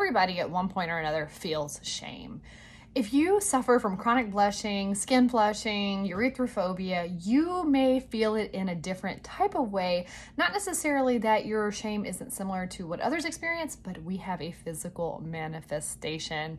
everybody at one point or another feels shame. If you suffer from chronic blushing, skin flushing, erythrophobia, you may feel it in a different type of way. Not necessarily that your shame isn't similar to what others experience, but we have a physical manifestation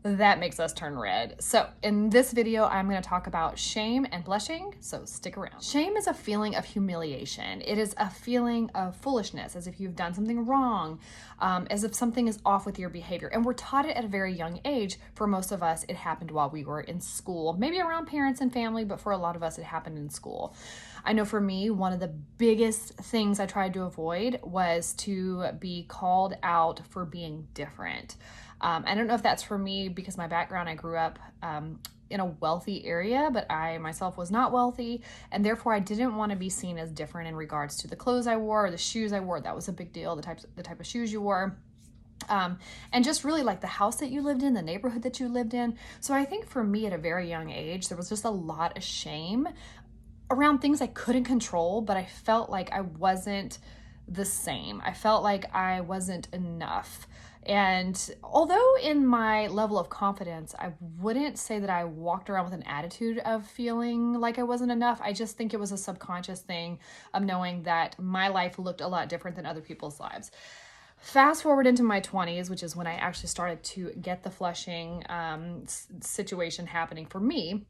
that makes us turn red. So in this video, I'm going to talk about shame and blushing, so stick around. Shame is a feeling of humiliation. It is a feeling of foolishness, as if you've done something wrong, as if something is off with your behavior. And we're taught it at a very young age. For most of us, it happened while we were in school, maybe around parents and family, but for a lot of us, it happened in school. I know for me, one of the biggest things I tried to avoid was to be called out for being different. I don't know if that's for me because my background, I grew up in a wealthy area, but I myself was not wealthy, and therefore I didn't want to be seen as different in regards to the clothes I wore, or the shoes I wore. That was a big deal, the type of shoes you wore. And just really like the house that you lived in, the neighborhood that you lived in. So I think for me at a very young age, there was just a lot of shame around things I couldn't control, but I felt like I wasn't the same. I felt like I wasn't enough. And although in my level of confidence, I wouldn't say that I walked around with an attitude of feeling like I wasn't enough. I just think it was a subconscious thing of knowing that my life looked a lot different than other people's lives. Fast forward into my 20s, which is when I actually started to get the flushing situation happening for me.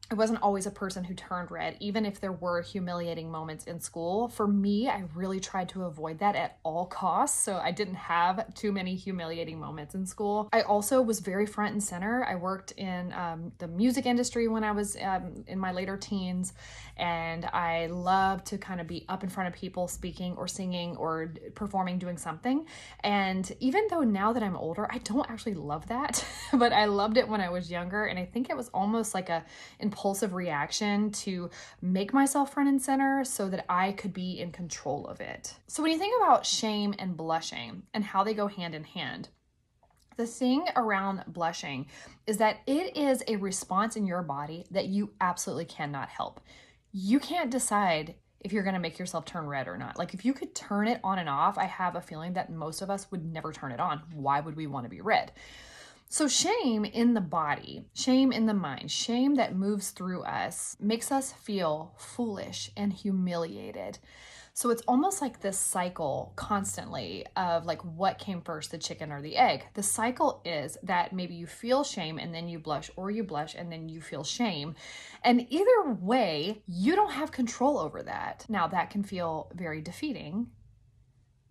I wasn't always a person who turned red, even if there were humiliating moments in school. For me, I really tried to avoid that at all costs, so I didn't have too many humiliating moments in school. I also was very front and center. I worked in the music industry when I was in my later teens, and I loved to kind of be up in front of people speaking or singing or performing, doing something. And even though now that I'm older, I don't actually love that, but I loved it when I was younger, and I think it was almost like a impulsive reaction to make myself front and center so that I could be in control of it. So when you think about shame and blushing and how they go hand in hand, the thing around blushing is that it is a response in your body that you absolutely cannot help. You can't decide if you're going to make yourself turn red or not. Like if you could turn it on and off, I have a feeling that most of us would never turn it on. Why would we want to be red? So shame in the body, shame in the mind, shame that moves through us makes us feel foolish and humiliated. So it's almost like this cycle constantly of like what came first, the chicken or the egg. The cycle is that maybe you feel shame and then you blush, or you blush and then you feel shame. And either way, you don't have control over that. Now that can feel very defeating.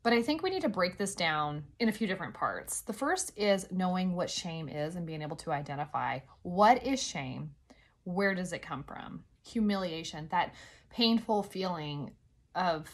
But I think we need to break this down in a few different parts. The first is knowing what shame is and being able to identify what is shame, where does it come from? Humiliation, that painful feeling of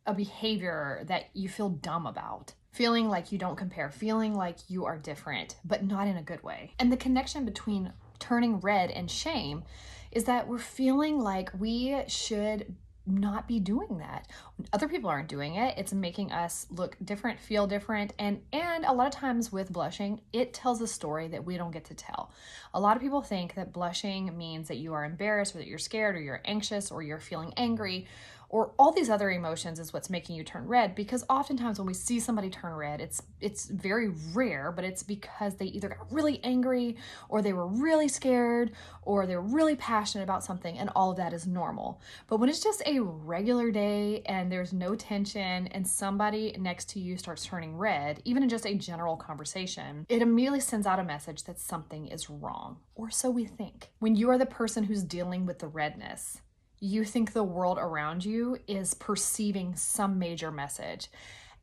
a behavior that you feel dumb about, feeling like you don't compare, feeling like you are different, but not in a good way. And the connection between turning red and shame is that we're feeling like we should not be doing that. When other people aren't doing it, it's making us look different, feel different, and a lot of times with blushing, it tells a story that we don't get to tell. A lot of people think that blushing means that you are embarrassed, or that you're scared, or you're anxious, or you're feeling angry, or all these other emotions is what's making you turn red, because oftentimes when we see somebody turn red, it's very rare, but it's because they either got really angry, or they were really scared, or they're really passionate about something, and all of that is normal. But when it's just a regular day and there's no tension and somebody next to you starts turning red, even in just a general conversation, it immediately sends out a message that something is wrong, or so we think. When you are the person who's dealing with the redness, you think the world around you is perceiving some major message.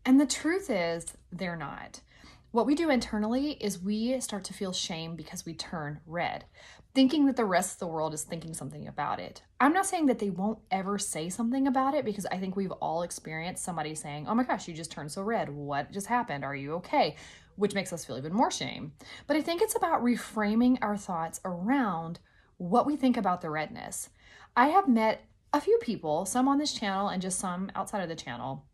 And the truth is, they're not. What we do internally is we start to feel shame because we turn red, thinking that the rest of the world is thinking something about it. I'm not saying that they won't ever say something about it, because I think we've all experienced somebody saying, "Oh my gosh, you just turned so red. What just happened? Are you okay?" Which makes us feel even more shame. But I think it's about reframing our thoughts around what we think about the redness. I have met a few people, some on this channel and just some outside of the channel,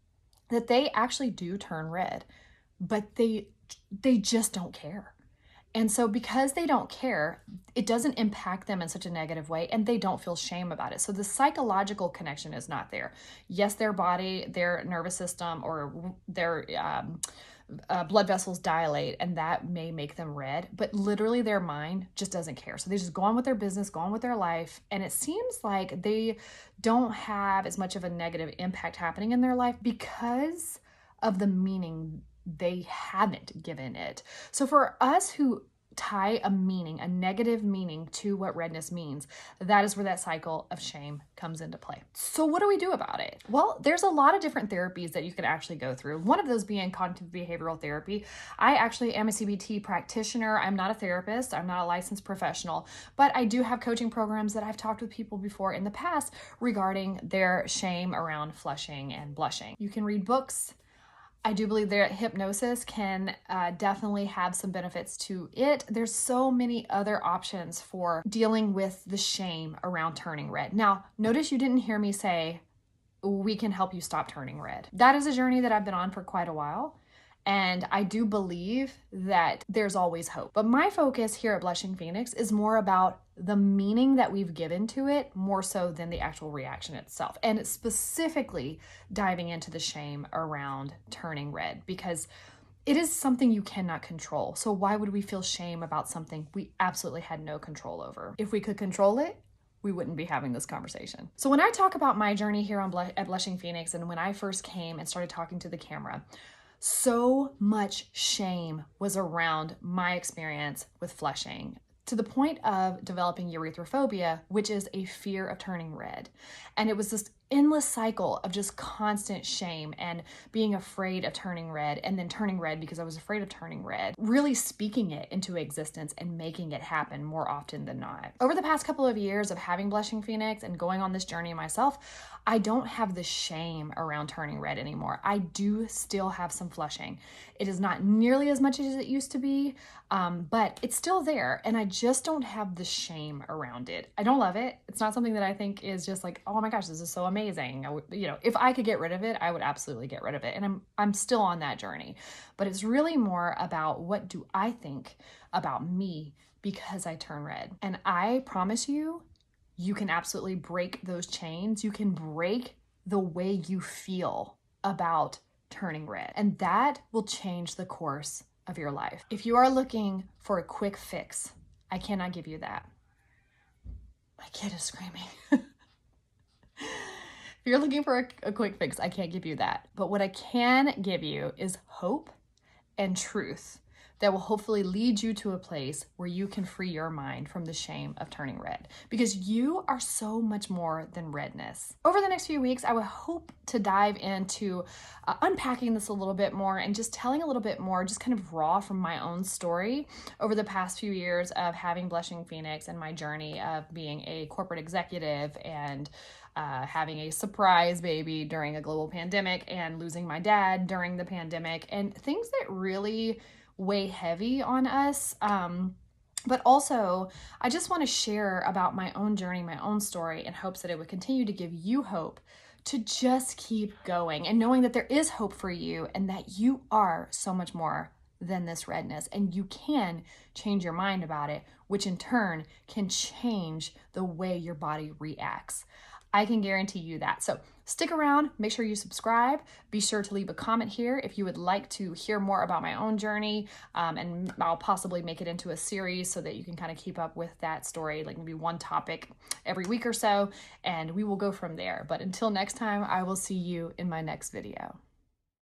that they actually do turn red, but they just don't care. And so because they don't care, it doesn't impact them in such a negative way, and they don't feel shame about it. So the psychological connection is not there. Yes, their body, their nervous system, or their blood vessels dilate, and that may make them red, but literally their mind just doesn't care. So they just go on with their business, go on with their life, and it seems like they don't have as much of a negative impact happening in their life because of the meaning they haven't given it. So for us who tie a meaning, a negative meaning to what redness means, that is where that cycle of shame comes into play. So what do we do about it? Well, there's a lot of different therapies that you can actually go through. One of those being cognitive behavioral therapy. I actually am a CBT practitioner. I'm not a therapist. I'm not a licensed professional, but I do have coaching programs that I've talked with people before in the past regarding their shame around flushing and blushing. You can read books. I do believe that hypnosis can definitely have some benefits to it. There's so many other options for dealing with the shame around turning red. Now, notice you didn't hear me say, we can help you stop turning red. That is a journey that I've been on for quite a while. And I do believe that there's always hope. But my focus here at Blushing Phoenix is more about the meaning that we've given to it, more so than the actual reaction itself. And it's specifically diving into the shame around turning red, because it is something you cannot control. So why would we feel shame about something we absolutely had no control over? If we could control it, we wouldn't be having this conversation. So when I talk about my journey here at Blushing Phoenix, and when I first came and started talking to the camera, so much shame was around my experience with flushing, to the point of developing erythrophobia, which is a fear of turning red. And it was this endless cycle of just constant shame and being afraid of turning red, and then turning red because I was afraid of turning red, really speaking it into existence and making it happen more often than not. Over the past couple of years of having Blushing Phoenix and going on this journey myself, I don't have the shame around turning red anymore. I do still have some flushing. It is not nearly as much as it used to be, but it's still there, and I just don't have the shame around it. I don't love it. It's not something that I think is just like, oh my gosh, this is so amazing. If I could get rid of it, I would absolutely get rid of it, and I'm still on that journey. But it's really more about, what do I think about me because I turn red? And I promise you, you can absolutely break those chains. You can break the way you feel about turning red, and that will change the course of your life. If you are looking for a quick fix, I cannot give you that. My kid is screaming. If you're looking for a quick fix, I can't give you that. But what I can give you is hope and truth that will hopefully lead you to a place where you can free your mind from the shame of turning red, because you are so much more than redness. Over the next few weeks, I would hope to dive into unpacking this a little bit more and just telling a little bit more, just kind of raw from my own story over the past few years of having Blushing Phoenix and my journey of being a corporate executive and having a surprise baby during a global pandemic and losing my dad during the pandemic, and things that really weigh heavy on us. But also, I just want to share about my own journey, my own story, in hopes that it would continue to give you hope to just keep going, and knowing that there is hope for you and that you are so much more than this redness, and you can change your mind about it, which in turn can change the way your body reacts. I can guarantee you that. So stick around, make sure you subscribe, be sure to leave a comment here if you would like to hear more about my own journey, and I'll possibly make it into a series so that you can kind of keep up with that story, like maybe one topic every week or so, and we will go from there. But until next time, I will see you in my next video.